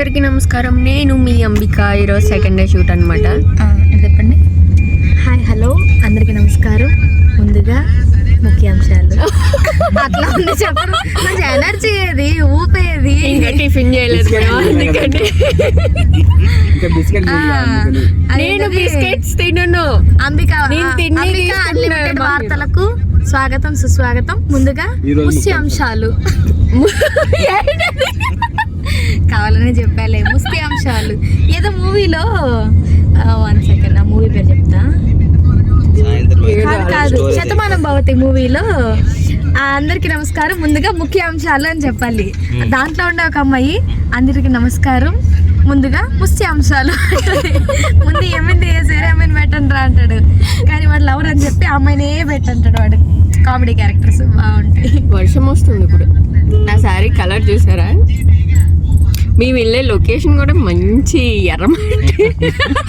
అందరికీ నమస్కారం. నేను మీ అంబిక. ఈరోజు సెకండ్ డే షూట్ అనమాట. చెప్పండి. హాయ్ హలో అందరికీ నమస్కారం. ముందుగా ముఖ్యాంశాలు అట్లా ఉంది చెప్పడం మంచి ఎనర్జీ ఏది ఊపేది. ఇంకా టిఫిన్ చేయలేదు నేను బిస్కెట్స్ తినను. అంబిక అన్లిమిటెడ్ వార్తలకు స్వాగతం సుస్వాగతం. ముందుగా ముఖ్యాంశాలు కావాలనే చెప్పాలి. ముఖ్యాంశాలు ఏదో మూవీలో 1 సెకండ్ ఆ మూవీ పేరు చెప్తా. కాదు శతమానం భవతి మూవీలో అందరికి నమస్కారం ముందుగా ముఖ్యాంశాలు అని చెప్పాలి. దాంట్లో ఉండే ఒక అమ్మాయి అందరికి నమస్కారం ముందుగా ముఖ్యాంశాలు ముందు ఏమైంది సరే అమ్మాయిని పెట్టండి రా అంటాడు. కానీ వాడు లవర్ అని చెప్పి అమ్మాయినే పెట్టంటాడు. వాడు కామెడీ క్యారెక్టర్స్ బాగుంటాయి. వర్షం వస్తుంది ఇప్పుడు. నా శారీ కలర్ చూసారా? మేము వెళ్ళే లొకేషన్ కూడా మంచి ఎర్రమట్టి.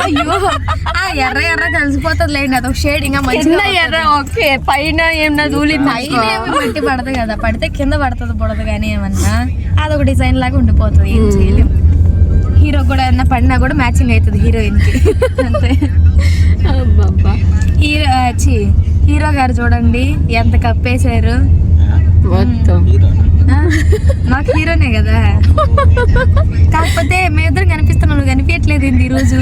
అయ్యో ఎర్ర ఎర్ర కలిసిపోతుంది లేండి. అదొక షేడ్ ఇంకా మంచిగా ఎర్ర. ఓకే పైన ఏమన్నా ధూళి మట్టి పడదు కదా, పడితే కింద పడుతుంది పడదు. కానీ ఏమన్నా అదొక డిజైన్ లాగా ఉండిపోతుంది. ఏం చేయలేం. హీరో కూడా ఏమన్నా పడినా కూడా మ్యాచింగ్ అవుతుంది హీరోయిన్ కి అంతే. హీరో గారు చూడండి ఎంత కప్పేశారు మొత్తం. నాకు హీరోనే కదా, కాకపోతే మేమిద్దరం కనిపిస్తున్నాం, నువ్వు కనిపించట్లేదు ఈ రోజు.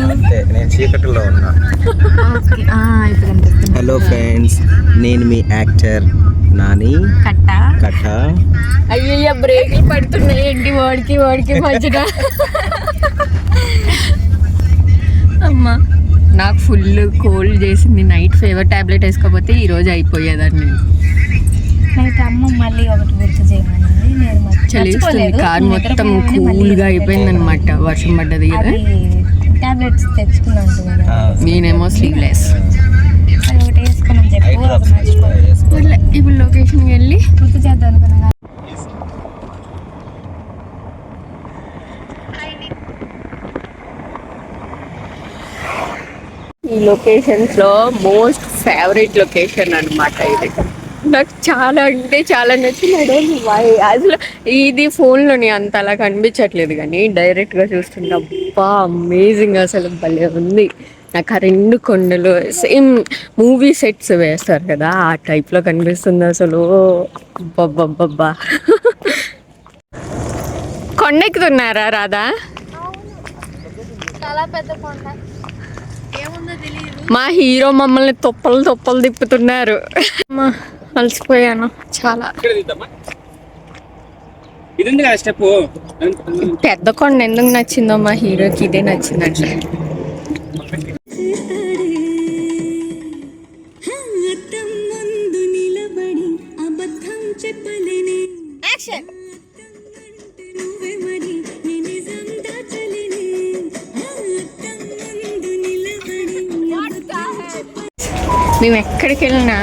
హలో ఫ్రెండ్స్, నేను మీ యాక్టర్ నాని కట్ట. అయ్యయ్య బ్రేక్లు పడుతున్నాయి ఏంటి వాడికి మధ్యన. అమ్మా నాకు ఫుల్ కోల్డ్ చేసింది. నైట్ ఫీవర్ టాబ్లెట్ వేసుకోకపోతే ఈరోజు అయిపోయేదాన్ని. నైట్ అమ్మ మళ్ళీ ఒకటి గుర్తు చేయమని చలిస్తుంది. కార్ మొత్తం కూల్గా అయిపోయింది అనమాట. వర్షం పడ్డది కదా. టాబ్లెట్స్ తెచ్చుకున్నాను. నేనేమో స్లీవ్లెస్. ఒకటి వేసుకోమని చెప్పు. ఇప్పుడు లొకేషన్కి వెళ్ళి గుర్తు చేద్దాం అనుకున్నా. ఈ లొకేషన్స్లో మోస్ట్ ఫేవరెట్ లొకేషన్ అనమాట ఇది. నాకు చాలా అంటే చాలా నచ్చింది. అసలు ఇది ఫోన్లోని అంత అలా కనిపించట్లేదు, కానీ డైరెక్ట్గా చూస్తుంటే అబ్బా అమేజింగ్, అసలు భలే ఉంది. నాకు ఆ 2 కొండలు సేమ్ మూవీ సెట్స్ వేస్తారు కదా ఆ టైప్లో కనిపిస్తుంది అసలు. అబ్బబ్బబ్బబ్బా. కొండ ఎక్కుతున్నారా రాధా? చాలా పెద్ద కొండ, ఏముందో తెలియదు. మా హీరో మమ్మల్ని తొప్పలు తిప్పుతున్నారు. అలసిపోయాను చాలా. పెద్ద కొండ ఎందుకు నచ్చిందో మా హీరోకి ఇదే నచ్చిందంట. మేము ఎక్కడికి వెళ్ళినా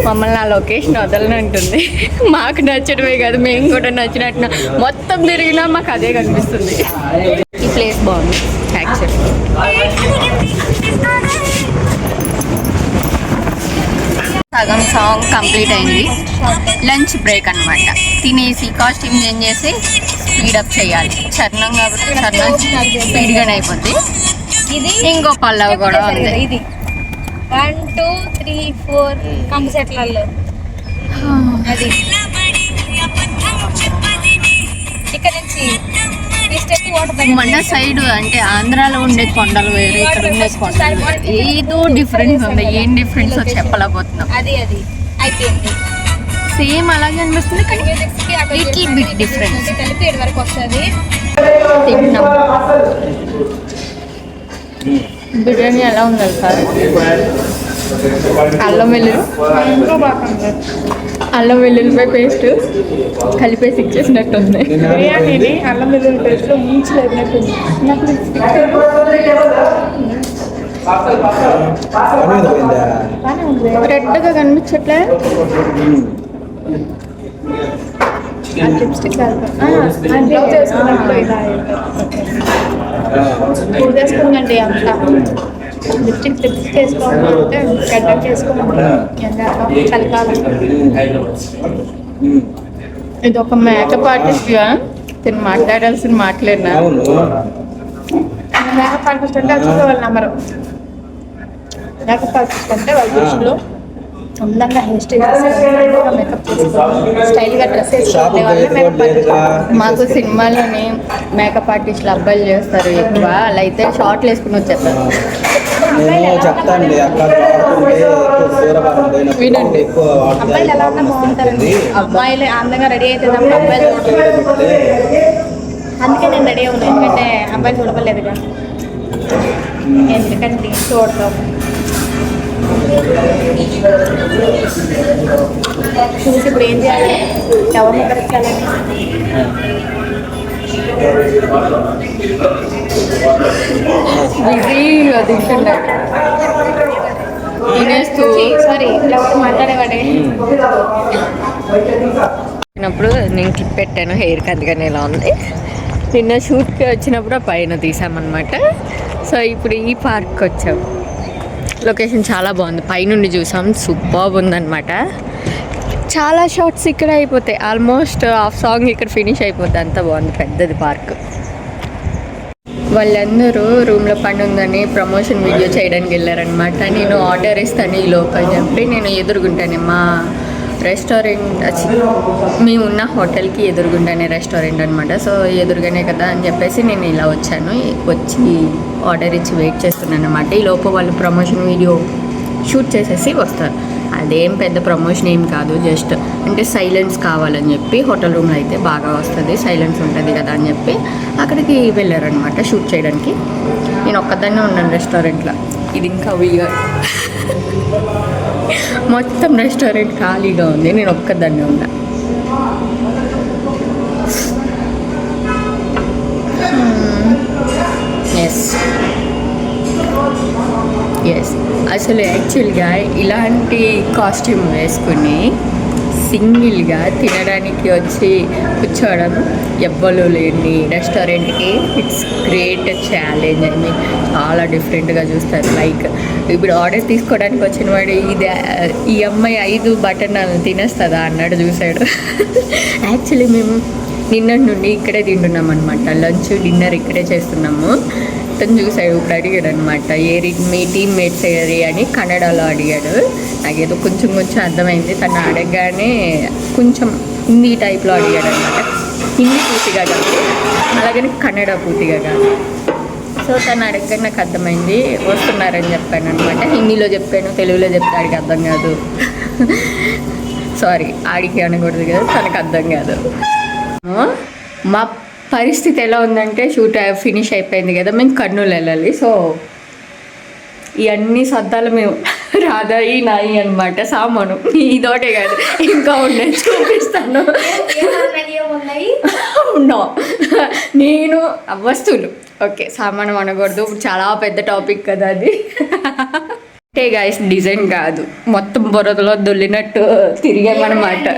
మమ్మల్ని ఆ లొకేషన్ వదలనంటుంది. మాకు నచ్చడమే కాదు, మేము కూడా నచ్చినట్టు మొత్తం తిరిగినా మాకు అదే కనిపిస్తుంది. ఈ ప్లేస్ బాగుంది యాక్చువల్లీ. సగం సాంగ్ కంప్లీట్ అయింది. లంచ్ బ్రేక్ అనమాట. తినేసి కాస్ట్యూమ్ చేంజ్ చేసి స్పీడప్ చేయాలి. చరణం కాబట్టి చరణం స్పీడ్గానే అయిపోద్ది. ఇది ఇంకో పల్లవి కూడా ఉంది. ఇది 1 2 3 4 కంసెట్లలో అది ఇక్కడ నుంచి మన సైడ్ అంటే ఆంధ్రాలో ఉండే కొండలు వేరు, ఇక్కడ ఉండే కొండలు వేరు. ఏదో డిఫరెన్స్ ఉంది. ఏం డిఫరెన్స్ చెప్పలేకపోతున్నాం. అది అయిపోయింది. సేమ్ అలాగే అనిపిస్తుంది కానీ లిటిల్ బిట్ డిఫరెన్స్. కలిపి 7 వరకు వస్తుంది. తిన్నాం. బిర్యానీ ఎలా ఉంది సార్? అల్లం వెల్లుల్లిపాయ పేస్ట్ కలిపేసి ఇచ్చేసినట్టు ఉంది. బిర్యానీని అల్లం వెల్లుల్లి పేస్ట్లో ముంచి లేపినట్టుంది. రెడ్గా కనిపించట్లే. లిప్స్టిక్ చేసుకుందండి అంతా. లిప్స్టిక్ వేసుకోవాలంటే గడ్డకి వేసుకోమంటే చలికాలం. ఇది ఒక మేకప్ ఆర్టిస్ట్ నేను మాట్లాడాల్సిన మాట్లాడినా. అవును. మేకప్ ఆర్టిస్ట్ అంటే వచ్చి వాళ్ళ నెంబరు. మేకప్ ఆర్టిస్ట్ అంటే వాళ్ళ దృష్టిలో అందంగా హెయిర్ స్టైల్ చేసుకొని మేకప్ చేసుకొని స్టైల్గా డ్రెస్ వేసుకునే వాళ్ళని మేకప్ ఆర్టిస్ట్. మాకు సినిమాలోని మేకప్ ఆర్టిస్టులు అబ్బాయిలు చేస్తారు ఎక్కువ, అలా అయితే షార్ట్లు వేసుకుని వచ్చేస్తారు. నేను చెప్తానండి అక్క వాడుతుంటే ఎక్కువ దూరభారం పోయినప్పుడు వినండి. ఎక్కువ అబ్బాయిలు ఎలా ఉన్నా బాగుంటారండి. అబ్బాయిలు అందంగా రెడీ అయితే తప్ప అబ్బాయిలు అందుకే నేను రెడీ అవ్వను, ఎందుకంటే అబ్బాయిలు చూడలేదు. ఎందుకంటే చూడతాం చూసి ఇప్పుడు ఏం చేయాలి, ఎవరిని కరెక్టాలని. బిజీగా తింటున్నారు తినేస్తూ. సారీ ఎవరు మాట్లాడేవాడే. వచ్చినప్పుడు నేను క్లిప్ పెట్టాను హెయిర్కి, అందుకని ఇలా ఉంది. నిన్న షూట్కి వచ్చినప్పుడు ఆ పైన తీసామన్నమాట. సో ఇప్పుడు ఈ పార్క్కి వచ్చాం. లొకేషన్ చాలా బాగుంది, పైనుండి చూసాం, సూపర్ ఉందన్నమాట. చాలా షార్ట్స్ ఇక్కడ అయిపోతాయి, ఆల్మోస్ట్ హాఫ్ సాంగ్ ఇక్కడ ఫినిష్ అయిపోతుంది, అంత బాగుంది, పెద్దది పార్క్. వాళ్ళందరూ రూమ్లో పని ఉందని ప్రమోషన్ వీడియో చేయడానికి వెళ్ళారనమాట. నేను ఆర్డర్ ఇస్తాను ఈ లోపల చెప్పి నేను ఎదురుగుంటాను మా రెస్టారెంట్, మేము ఉన్న హోటల్కి ఎదురుగుండానే రెస్టారెంట్ అనమాట. సో ఎదురుగానే కదా అని చెప్పేసి నేను ఇలా వచ్చాను, వచ్చి ఆర్డర్ ఇచ్చి వెయిట్ చేస్తున్నాను అనమాట. ఈ లోపు వాళ్ళు ప్రమోషన్ వీడియో షూట్ చేసేసి వస్తారు. అదేం పెద్ద ప్రమోషన్ ఏం కాదు, జస్ట్ అంటే సైలెన్స్ కావాలని చెప్పి హోటల్ రూమ్లో అయితే బాగా వస్తుంది, సైలెన్స్ ఉంటుంది కదా అని చెప్పి అక్కడికి వెళ్ళారనమాట షూట్ చేయడానికి. నేను ఒక్కదాన్నే ఉన్నాను రెస్టారెంట్లో. ఇది ఇంకా వీగా మొత్తం రెస్టారెంట్ ఖాళీగా ఉంది, నేను ఒక్కదాన్నే ఉన్నా. ఎస్ అసలు యాక్చువల్గా ఇలాంటి కాస్ట్యూమ్ వేసుకుని సింగిల్గా తినడానికి వచ్చి కూర్చోవడం ఎవ్వరు లేని రెస్టారెంట్కి ఇట్స్ గ్రేట్ ఛాలెంజ్. అని చాలా డిఫరెంట్గా చూస్తారు. లైక్ ఇప్పుడు ఆర్డర్ తీసుకోవడానికి వచ్చిన వాడు ఇది ఈ అమ్మాయి 5 బటన్లు తినేస్తుందా అన్నాడు చూశాడు. యాక్చువల్లీ మేము నిన్న నుండి ఇక్కడే తింటున్నాం అనమాట, లంచ్ డిన్నర్ ఇక్కడే చేస్తున్నాము. తను చూసాడు, ఇప్పుడు అడిగాడు అనమాట మీ టీమ్మేట్స్ ఏరి అని కన్నడలో అడిగాడు. నాకేదో కొంచెం అర్థమైంది. తను అడగగానే కొంచెం హిందీ టైప్లో అడిగాడు అనమాట, హిందీ పూర్తిగా కాదు, అలాగని కన్నడ పూర్తిగా కాదు. సో తను అడగగానే నాకు అర్థమైంది, వస్తున్నారని చెప్పాను అనమాట. హిందీలో చెప్పాను, తెలుగులో చెప్తే ఆడికి అర్థం కాదు. సారీ ఆడికి అనకూడదు కదా, తనకు అర్థం కాదు. మా పరిస్థితి ఎలా ఉందంటే షూట్ ఫినిష్ అయిపోయింది కదా, మేము కర్నూలు వెళ్ళాలి. సో ఇవన్నీ సర్దాలు మేము రాధాయి నాయి అనమాట, సామాను ఇదోటే కాదు ఇంకా ఉన్నాయి, చూపిస్తాను. ఉన్నా నేను వస్తువులు ఓకే, సామాను అనకూడదు, చాలా పెద్ద టాపిక్ కదా అది. అంటే గాయస్ డిజైన్ కాదు, మొత్తం బురదలో దొల్లినట్టు తిరిగామన్నమాట.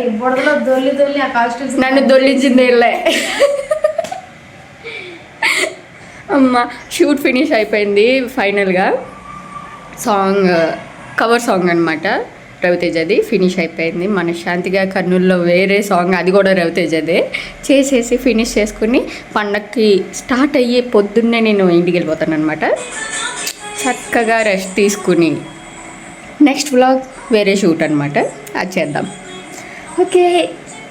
నన్ను దొల్లించింది వెళ్ళే. అమ్మ షూట్ ఫినిష్ అయిపోయింది ఫైనల్గా. సాంగ్ కవర్ సాంగ్ అనమాట, రవితేజది ఫినిష్ అయిపోయింది. మనశ్శాంతిగా కర్నూలులో వేరే సాంగ్, అది కూడా రవితేజదే చేసేసి ఫినిష్ చేసుకుని పండక్కి స్టార్ట్ అయ్యే పొద్దున్నే నేను ఇంటికి వెళ్ళిపోతాను అనమాట. చక్కగా రెస్ట్ తీసుకుని నెక్స్ట్ వ్లాగ్ వేరే షూట్ అనమాట, అది చేద్దాం. ఓకే,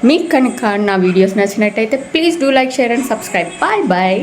మీకు కనుక నా వీడియోస్ నచ్చినట్టయితే please do like, share and subscribe. Bye bye.